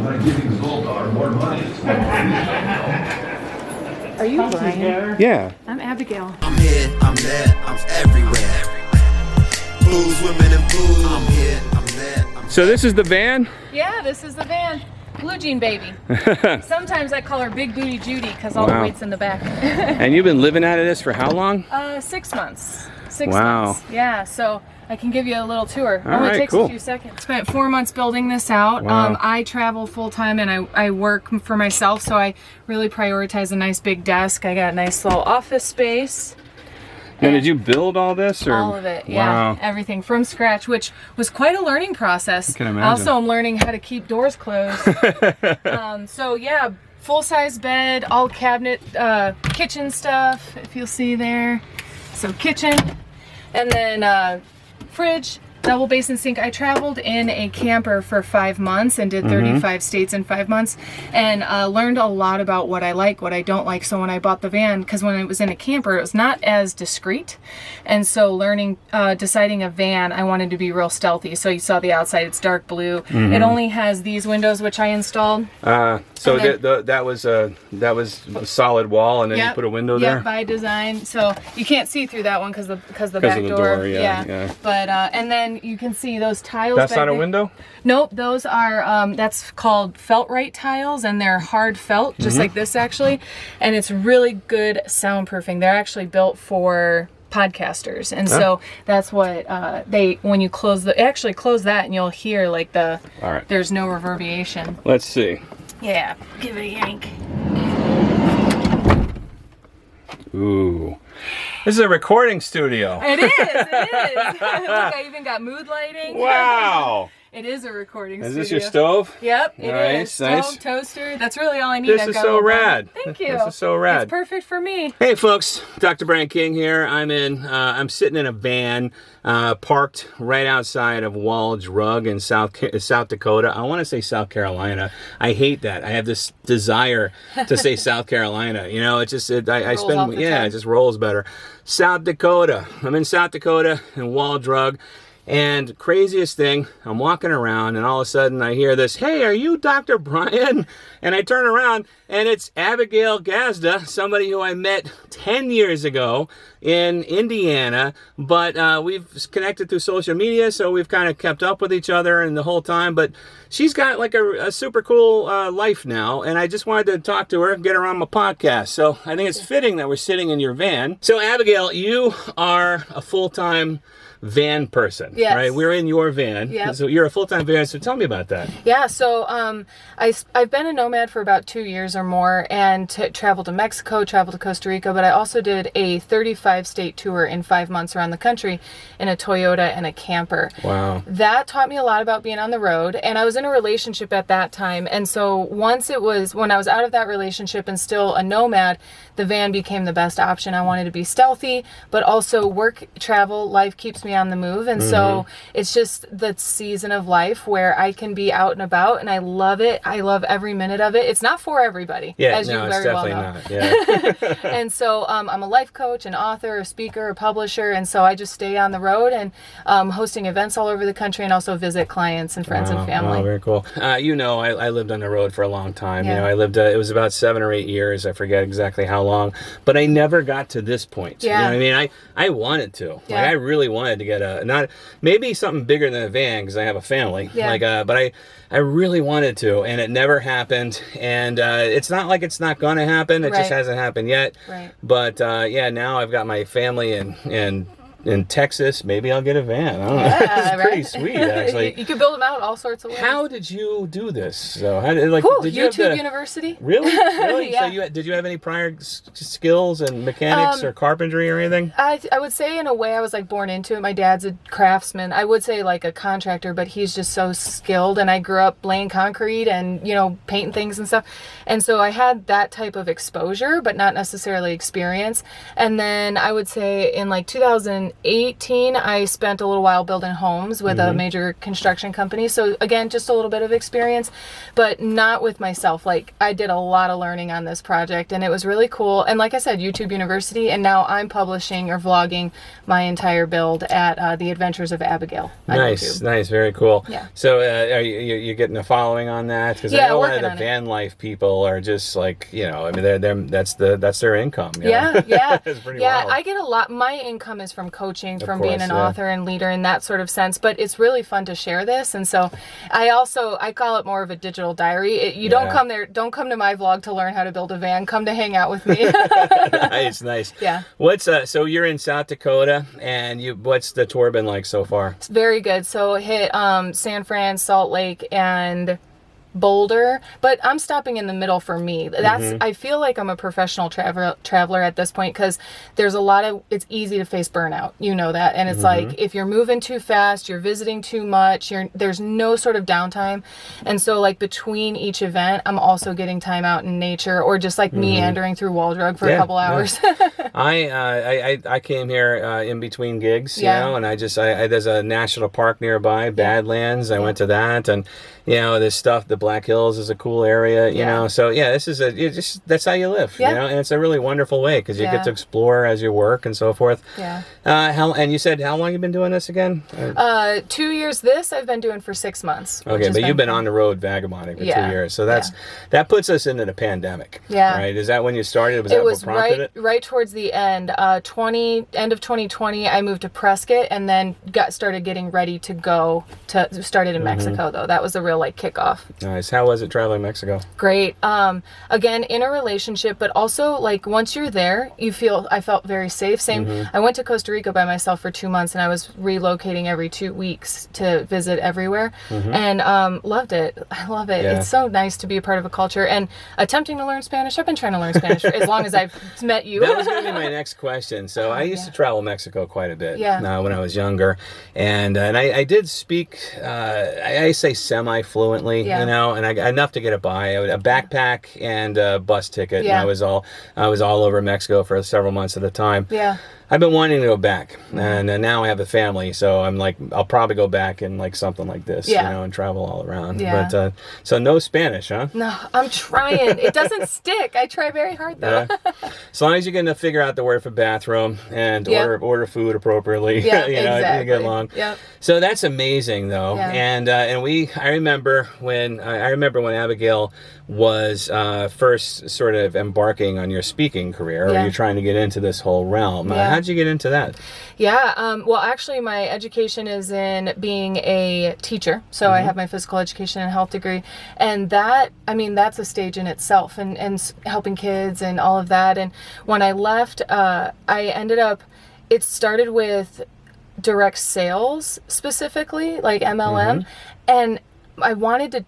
by giving Zoltar more money. Are you Brian? Yeah. I'm Abigail. I'm here, I'm there, I'm everywhere. Booze, women, and booze. I'm here, I'm there. So this is the van? Yeah, this is the van. Blue Jean baby. Sometimes I call her Big Booty Judy because all Wow. the weight's in the back. And you've been living out of this for how long? 6 months. 6 Wow. months. Yeah, so I can give you a little tour. All Only right, takes cool. a few seconds. Spent 4 months building this out. Wow. I travel full time and I work for myself, so I really prioritize a nice big desk. I got a nice little office space. Now, did you build all this? Or? All of it, yeah. Wow. Everything from scratch, which was quite a learning process. I can imagine. Also, I'm learning how to keep doors closed. So yeah, full-size bed, all cabinet, kitchen stuff, if you'll see there. So kitchen, and then fridge, double basin sink. I traveled in a camper for 5 months and did 35 states in 5 months, and learned a lot about what I like, what I don't like. So when I bought the van, because when I was in a camper, it was not as discreet, and so learning, deciding a van, I wanted to be real stealthy. So you saw the outside; it's dark blue. It only has these windows, which I installed. So then- that was a solid wall, and then you put a window there. Yeah, by design. So you can't see through that one because the back of the door, yeah. But and then you can see those tiles. That's back not a there. window? Nope, those are that's called felt-right tiles, and they're hard felt, just like this actually, and it's really good soundproofing. They're actually built for podcasters, and so that's what they, when you close that and you'll hear like the All right. there's no reverberation. Let's see. Yeah, give it a yank. Ooh. This is a recording studio. It is. Look, I even got mood lighting. Wow. It is a recording Is studio. this your stove? Yep, it is. Nice, Stove, nice. toaster. That's really all I need. This I've is got so all that. rad. Thank you. This is so rad. It's perfect for me. Hey folks, Dr. Brian King here. I'm sitting in a van parked right outside of Wald's Rug in South Dakota. I want to say South Carolina. I hate that. I have this desire to say South Carolina. You know, it just Rolls off the tongue. it just rolls better. South Dakota. I'm in South Dakota in Wald's Rug. And craziest thing, I'm walking around and all of a sudden I hear this, "Hey, are you Dr. Brian?" And I turn around and it's Abigail Gazda, somebody who I met 10 years ago in Indiana, but we've connected through social media, so we've kind of kept up with each other and the whole time, but she's got like a super cool life now, and I just wanted to talk to her and get her on my podcast. So I think it's fitting that we're sitting in your van. So Abigail, you are a full-time van person, Yes. right? We're in your van. Yep. So you're a full-time van, so tell me about that. Yeah, so I've been a nomad for about 2 years or more, and traveled to Mexico, traveled to Costa Rica, but I also did a 35-state tour in 5 months around the country in a Toyota and a camper. Wow. That taught me a lot about being on the road, and I was in a relationship at that time, and so when I was out of that relationship and still a nomad, the van became the best option. I wanted to be stealthy, but also work, travel, life keeps me on the move, and so it's just the season of life where I can be out and about, and I love it. I love every minute of it. It's not for everybody, as you very well know. Not. Yeah. And so I'm a life coach, an author, a speaker, a publisher, and so I just stay on the road and hosting events all over the country, and also visit clients and friends and family. Oh, very cool. I lived on the road for a long time. Yeah. I lived, it was about 7 or 8 years. I forget exactly how long, but I never got to this point. Yeah. You know what I mean? I wanted to. Yeah. Like, I really wanted to get maybe something bigger than a van because I have a family. Yeah. But I really wanted to, and it never happened. And it's not like it's not going to happen. It just Right. hasn't happened yet. Right. But now I've got my family in Texas. Maybe I'll get a van. I don't know. Yeah, It's pretty right? sweet, actually. You could build them out all sorts of ways. How did you do this? So, how did did you have YouTube the, University? Really? Really? Yeah. So did you have any prior skills in mechanics or carpentry or anything? I would say in a way I was like born into it. My dad's a craftsman. I would say like a contractor, but he's just so skilled, and I grew up laying concrete and, painting things and stuff. And so I had that type of exposure, but not necessarily experience. And then I would say in like 2008, 2018, I spent a little while building homes with a major construction company. So again, just a little bit of experience, but not with myself. Like, I did a lot of learning on this project, and it was really cool. And like I said, YouTube University, and now I'm publishing or vlogging my entire build at The Adventures of Abigail on Nice, YouTube. nice, very cool. Yeah. So are you getting a following on that? Because Yeah, I know a lot of working the on van life people are just like, you know, I mean, that's their income. You know? Yeah. It's pretty Yeah, wild. I get a lot. My income is from coaching, from course, being an yeah. author and leader in that sort of sense. But it's really fun to share this, and so I call it more of a digital diary. Don't come to my vlog to learn how to build a van. Come to hang out with me. Nice. Yeah. What's so you're in South Dakota, and what's the tour been like so far? It's very good. So hit San Fran, Salt Lake, and Boulder, but I'm stopping in the middle for me. That's I feel like I'm a professional traveler at this point, because there's a lot of, it's easy to face burnout, you know that, and it's like if you're moving too fast, you're visiting too much, there's no sort of downtime. And so like between each event, I'm also getting time out in nature, or just like meandering through Wall Drug for a couple hours. I came here in between gigs, you know, and I there's a national park nearby, Badlands. I went to that, and you know, this stuff, the Black Hills is a cool area, you know. So yeah, this is that's how you live, you know, and it's a really wonderful way, because you get to explore as you work and so forth. Yeah. And you said how long you been doing this again? 2 years. This I've been doing for 6 months. Okay, but you've been on the road vagabonding for 2 years, so that puts us into the pandemic. Yeah. Right? Is that when you started? Was that what prompted it? Right towards the end. End of 2020, I moved to Prescott, and then started getting ready to go to started in Mexico though. That was the real like kickoff. Nice. How was it traveling Mexico? Great. Again, in a relationship, but also like once you're there, I felt very safe. Same. I went to Costa Rica by myself for 2 months, and I was relocating every 2 weeks to visit everywhere, and loved it. I love it. Yeah. It's so nice to be a part of a culture and attempting to learn Spanish. I've been trying to learn Spanish for as long as I've met you. That was going to be my next question. So I used to travel Mexico quite a bit when I was younger, and I did speak. I say semi-fluently, you know, and enough to get it by. A backpack and a bus ticket. And I was all over Mexico for several months at a time. Yeah. I've been wanting to go back, and now I have a family, so I'm like, I'll probably go back in like something like this, you know, and travel all around. Yeah. But so no Spanish, huh? No, I'm trying. It doesn't stick. I try very hard though. Yeah. As long as you can figure out the word for bathroom and order food appropriately, Yeah, you know, exactly. you get along. Yep. So that's amazing, though. Yeah. And I remember when Abigail was first sort of embarking on your speaking career, or you're trying to get into this whole realm. How did you get into that? Yeah, well, actually, my education is in being a teacher. So I have my physical education and health degree. And that, I mean, that's a stage in itself, and helping kids and all of that. And when I left, I ended up, it started with direct sales specifically, like MLM. And I wanted to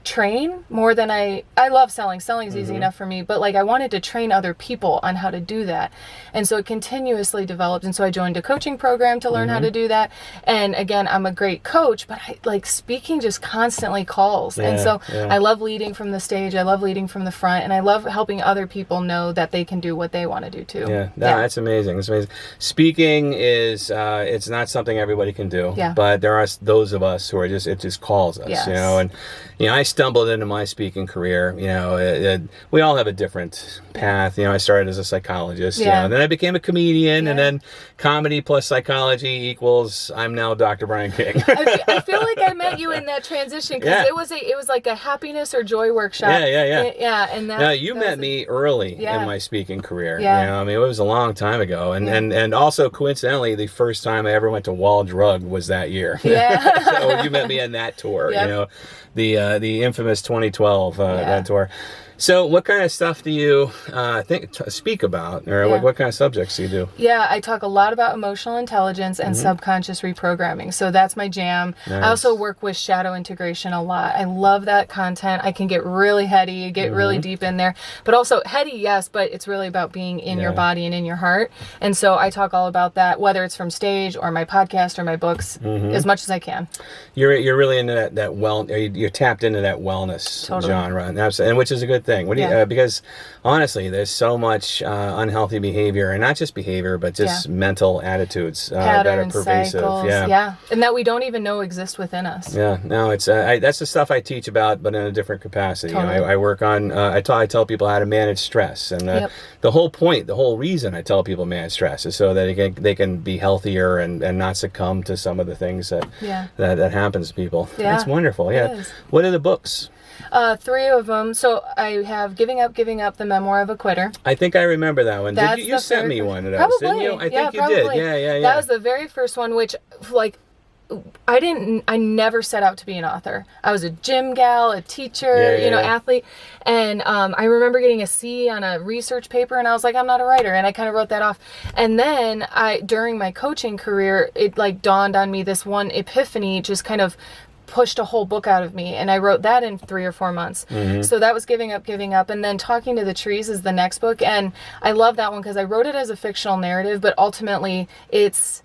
train more than I love selling. Selling is easy enough for me, but like I wanted to train other people on how to do that. And so it continuously developed. And so I joined a coaching program to learn how to do that. And again, I'm a great coach, but speaking just constantly calls. And so I love leading from the stage. I love leading from the front, and I love helping other people know that they can do what they want to do too. Yeah, that's amazing. That's amazing. Speaking is, it's not something everybody can do, but there are those of us who are it just calls us, you know, and you know, I stumbled into my speaking career. You know, we all have a different path. You know, I started as a psychologist, you know, and then I became a comedian, and then comedy plus psychology equals I'm now Dr. Brian King. I feel like I met you in that transition, because it was like a happiness or joy workshop. Yeah. And now you met me early in my speaking career. You know, I mean, it was a long time ago, and also coincidentally, the first time I ever went to Wall Drug was that year. Yeah. So you met me on that tour. You know, the infamous 2012 that tour. So what kind of stuff do you speak about, or what kind of subjects do you do? Yeah, I talk a lot about emotional intelligence and subconscious reprogramming. So that's my jam. Nice. I also work with shadow integration a lot. I love that content. I can get really heady, get really deep in there. But also heady, yes, but it's really about being in your body and in your heart. And so I talk all about that, whether it's from stage or my podcast or my books, as much as I can. You're really into that you're tapped into that wellness genre, and which is a good thing. thing. What do you? Yeah. Because honestly, there's so much unhealthy behavior, and not just behavior, but just mental attitudes that are Patterns, pervasive. cycles, and that we don't even know exist within us. Yeah, no, it's that's the stuff I teach about, but in a different capacity. Totally. I work on. I tell people how to manage stress, and the whole point, the whole reason I tell people manage stress is so that they can be healthier and not succumb to some of the things that happens to people. Yeah, that's wonderful. Yeah. it is. What are the books? 3 of them. So I have Giving Up, the Memoir of a Quitter. I think I remember that one. That's You sent me one of those, probably, didn't you? I think you probably. did. Yeah. That was the very first one, which, like, I never set out to be an author. I was a gym gal, a teacher, athlete. And I remember getting a C on a research paper, and I was like, I'm not a writer. And I kind of wrote that off. And then during my coaching career, it like dawned on me, this one epiphany just kind of pushed a whole book out of me, and I wrote that in 3 or 4 months. So that was Giving Up, and then Talking to the Trees is the next book, and I love that one because I wrote it as a fictional narrative, but ultimately it's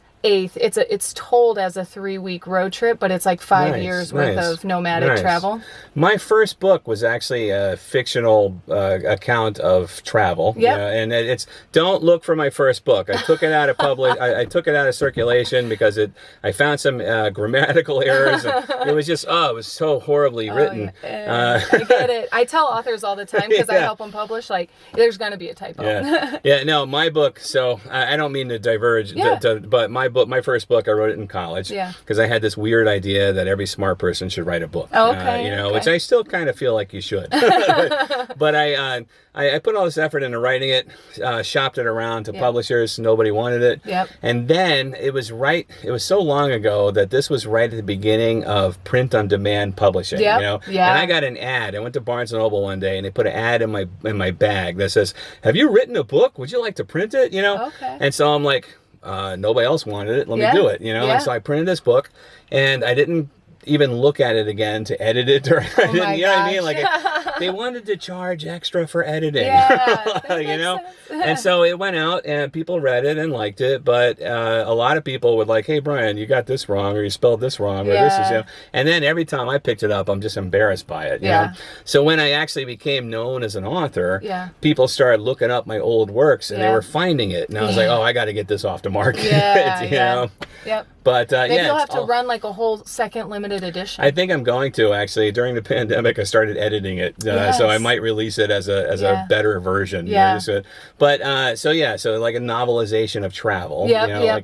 told as a 3-week road trip, but it's like 5 years worth of nomadic travel. My first book was actually a fictional account of travel. Yep. And it's don't look for my first book. I took it out of I took it out of circulation because I found some grammatical errors. And it was just it was so horribly written. I get it. I tell authors all the time because I help them publish. Like, there's going to be a typo. No, my book. So I don't mean to diverge, but my first book, I wrote it in college because I had this weird idea that every smart person should write a book. Which I still kind of feel like you should. but I put all this effort into writing it, shopped it around to publishers. Nobody wanted it. And then it was so long ago that this was right at the beginning of print-on-demand publishing. And I got an ad. I went to Barnes & Noble one day, and they put an ad in my bag that says, "Have you written a book? Would you like to print it?" And so I'm like, nobody else wanted it. Let me do it, And so I printed this book, and I didn't even look at it again to edit it, or I didn't, what I mean? Like, they wanted to charge extra for editing, And so it went out, and people read it and liked it, but a lot of people would like, "Hey, Brian, you got this wrong, or you spelled this wrong, or this is," And then every time I picked it up, I'm just embarrassed by it, you know? So when I actually became known as an author, people started looking up my old works, and they were finding it, and I was like, "Oh, I got to get this off the market," you know? But maybe you'll have to run like a whole second limited edition. I think I'm going to, actually. During the pandemic, I started editing it, so I might release it as a better version. But so like a novelization of travel,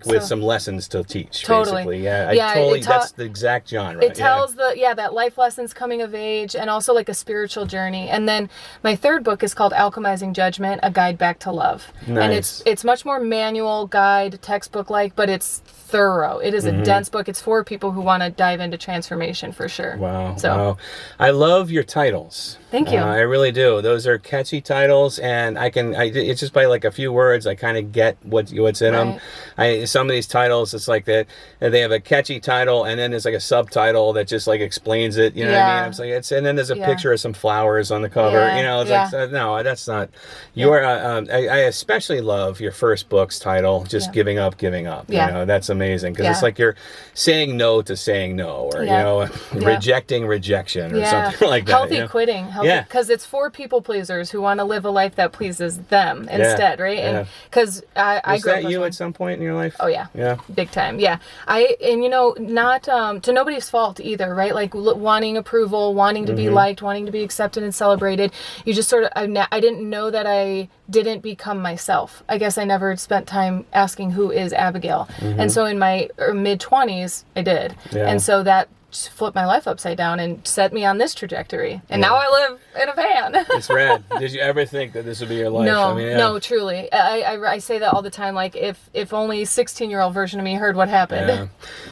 with some lessons to teach. Basically, that's the exact genre. It tells that life lessons, coming of age, and also like a spiritual journey. And then my third book is called Alchemizing Judgment: A Guide Back to Love. And it's much more manual, guide, textbook like, but it's thorough. It is a dense book. It's for people who want to dive into transformation, for sure. Wow. I love your titles. Thank you. I really do. Those are catchy titles, and it's just by like a few words, I kind of get what's in them. Some of these titles, it's like that they have a catchy title, and then there's like a subtitle that just like explains it. You know what I mean? I'm like, and then there's a picture of some flowers on the cover. It's like, no, that's not. I especially love your first book's title, just Giving Up. That's amazing, because it's like you're saying no to saying no, or rejecting rejection, or something like that. Healthy quitting. Because it's for people pleasers who want to live a life that pleases them instead, right? And because I was that you at some point in your life? Oh yeah, big time. Yeah, not to nobody's fault either, right? Like wanting approval, wanting to be liked, wanting to be accepted and celebrated. You just sort of I didn't know that I didn't become myself. I guess I never spent time asking who is Abigail, and so in my mid-20s I did, and so that flipped my life upside down and set me on this trajectory. And now I live in a van. It's rad. Did you ever think that this would be your life? No, no, truly. I say that all the time. Like, if only 16-year-old version of me heard what happened. Yeah.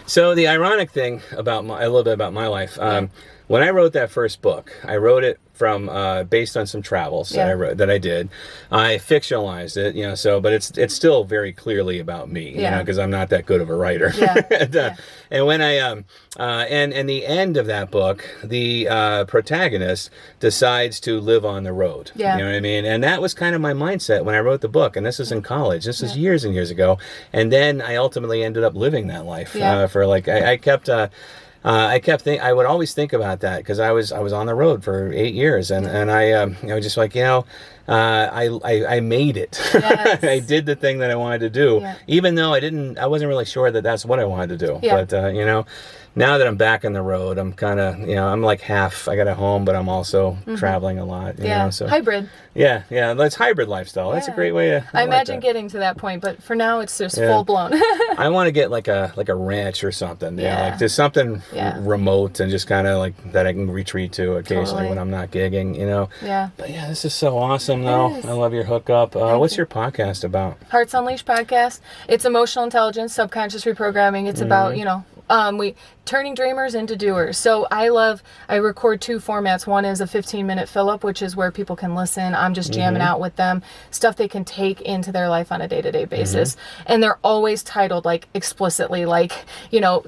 So the ironic thing about a little bit about my life, when I wrote that first book, I wrote it from based on some travels that I did. I fictionalized it, but it's still very clearly about me, because I'm not that good of a writer. And when I and the end of that book, the protagonist decides to live on the road. You know what I mean? And that was kind of my mindset when I wrote the book. And this was in college. This was years and years ago. And then I ultimately ended up living that life for like I kept. I would always think about that because I was on the road for 8 years, and I was just like, I made it. Yes. I did the thing that I wanted to do, Yeah. even though I wasn't really sure that that's what I wanted to do. Yeah. But now that I'm back on the road, I'm kind of, I'm like half. I got a home, but I'm also traveling a lot. You know, so hybrid. yeah, that's hybrid lifestyle. That's a Yeah. great way to. I like imagine that. getting to that point, but for now it's just Yeah. full blown. I want to get like a ranch or something. Yeah. Like just something Yeah. remote and just kind of like that I can retreat to occasionally Totally. when I'm not gigging. Yeah. But yeah, this is so awesome though. is. I love your hookup. What's you. your podcast about? Hearts Unleashed podcast. It's emotional intelligence, subconscious reprogramming. It's about, we turning dreamers into doers. So I record 2 formats. One is a 15-minute fill-up, which is where people can listen. I'm just jamming out with them, stuff they can take into their life on a day-to-day basis. And they're always titled like explicitly, like,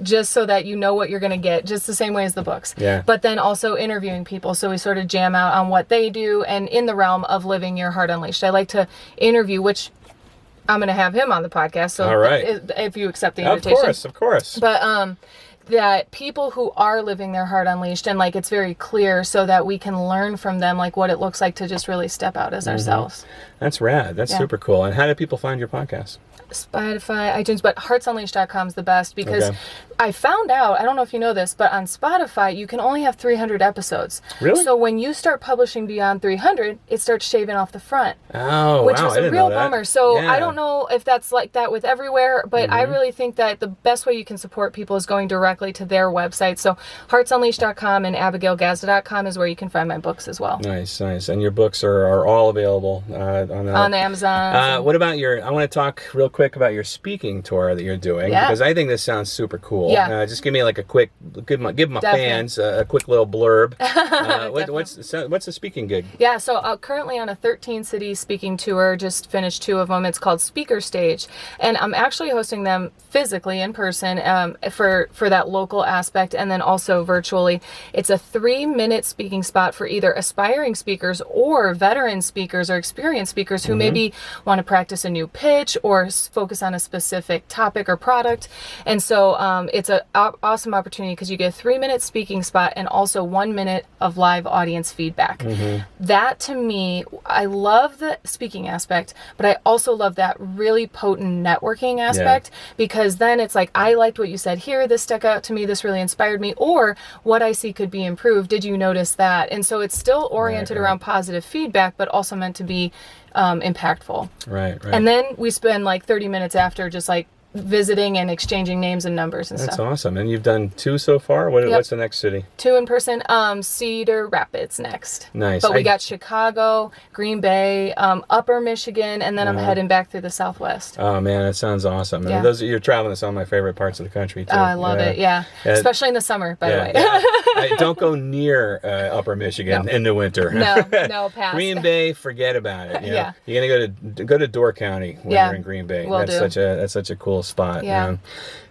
just so that you know what you're going to get, just the same way as the books. Yeah. But then also interviewing people. So we sort of jam out on what they do and in the realm of living your heart unleashed. I like to interview, which I'm going to have him on the podcast. So All right. if you accept the invitation. Of course. But that people who are living their heart unleashed and like it's very clear so that we can learn from them like what it looks like to just really step out as ourselves. That's rad. That's Yeah. super cool. And how do people find your podcast? Spotify, iTunes, but heartsunleashed.com is the best because Okay. I found out, I don't know if you know this, but on Spotify, you can only have 300 episodes. Really? So when you start publishing beyond 300, it starts shaving off the front. Oh, Which wow. was I a didn't real know that. bummer. So Yeah. I don't know if that's like that with everywhere, but I really think that the best way you can support people is going directly to their website. So heartsunleashed.com and abigailgazda.com is where you can find my books as well. Nice. And your books are all available On Amazon. What about I want to talk real quick about your speaking tour that you're doing Yeah. because I think this sounds super cool. Yeah. Just give me like a quick, give my Definitely. fans a quick little blurb. What's the speaking gig? Yeah, so currently on a 13-city speaking tour, just finished 2 of them. It's called Speaker Stage, and I'm actually hosting them physically in person for that local aspect, and then also virtually. It's a 3-minute speaking spot for either aspiring speakers or veteran speakers or experienced speakers who maybe want to practice a new pitch or focus on a specific topic or product. And so it's an awesome opportunity because you get a 3-minute speaking spot and also 1 minute of live audience feedback. That to me, I love the speaking aspect, but I also love that really potent networking aspect because then it's like, I liked what you said here, this stuck out to me, this really inspired me, or what I see could be improved. Did you notice that? And so it's still oriented around positive feedback, but also meant to be impactful. Right. And then we spend like 30 minutes after just like visiting and exchanging names and numbers and That's stuff. awesome. And you've done 2 so far? What's the next city? 2 in person. Cedar Rapids next. Nice. But we got Chicago, Green Bay, Upper Michigan, and then I'm heading back through the Southwest. Oh man, that sounds awesome. Yeah. And you're traveling to some of my favorite parts of the country too. I love it. Yeah. Especially in the summer, by the way. Don't go near Upper Michigan No. in the winter. No, pass. Green Bay, forget about it. Yeah. You're gonna go to Door County when Yeah. you're in Green Bay. Will That's do. such a cool spot. Yeah.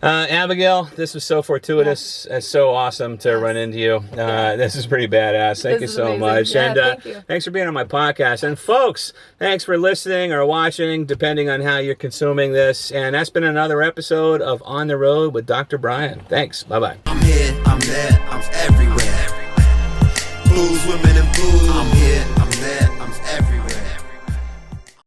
Abigail, this was so fortuitous. It's so awesome to run into you. This is pretty badass. Thank you This is so amazing. much. Yeah, And thank you. thanks for being on my podcast. And folks, thanks for listening or watching, depending on how you're consuming this. And that's been another episode of On the Road with Dr. Brian. Thanks. Bye-bye. I'm here, I'm there, I'm everywhere. Blues, women, and booze. I'm here, I'm